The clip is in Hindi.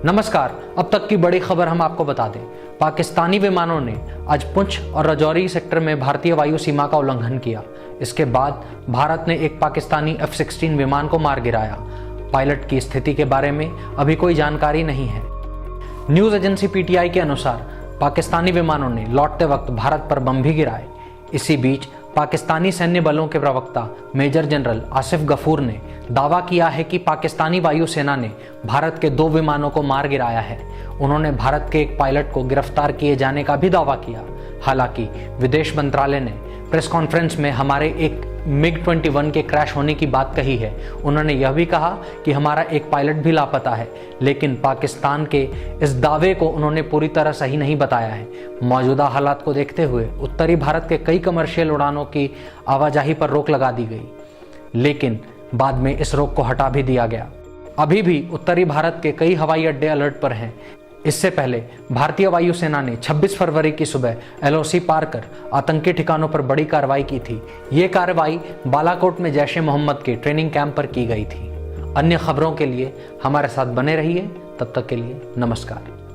नमस्कार। अब तक की बड़ी खबर हम आपको बता दें। पाकिस्तानी विमानों ने आज पुंछ और राजौरी सेक्टर में भारतीय वायु सीमा का उल्लंघन किया। इसके बाद भारत ने एक पाकिस्तानी F-16 विमान को मार गिराया। पायलट की स्थिति के बारे में अभी कोई जानकारी नहीं है। न्यूज एजेंसी PTI के अनुसार पाकिस्तानी विमानों ने लौटते वक्त भारत पर बम भी गिराए। इसी बीच पाकिस्तानी सैन्य बलों के प्रवक्ता मेजर जनरल आसिफ गफूर ने दावा किया है कि पाकिस्तानी वायुसेना ने भारत के 2 विमानों को मार गिराया है। उन्होंने भारत के एक पायलट को गिरफ्तार किए जाने का भी दावा किया। हालांकि विदेश मंत्रालय ने प्रेस कॉन्फ्रेंस में हमारे एक MiG-21 के क्रैश होने की बात कही है। उन्होंने यह भी कहा कि हमारा एक पायलट भी लापता है, लेकिन पाकिस्तान के इस दावे को उन्होंने पूरी तरह सही नहीं बताया है। मौजूदा हालात को देखते हुए उत्तरी भारत के कई कमर्शियल उड़ानों की आवाजाही पर रोक लगा दी गई, लेकिन बाद में इस रोक को हटा भी दिया गया। अभी भी उत्तरी भारत के कई हवाई अड्डे अलर्ट पर हैं। इससे पहले भारतीय वायुसेना ने 26 फरवरी की सुबह LOC पार कर आतंकी ठिकानों पर बड़ी कार्रवाई की थी। ये कार्रवाई बालाकोट में जैश-ए-मोहम्मद के ट्रेनिंग कैंप पर की गई थी। अन्य खबरों के लिए हमारे साथ बने रहिए। तब तक के लिए नमस्कार।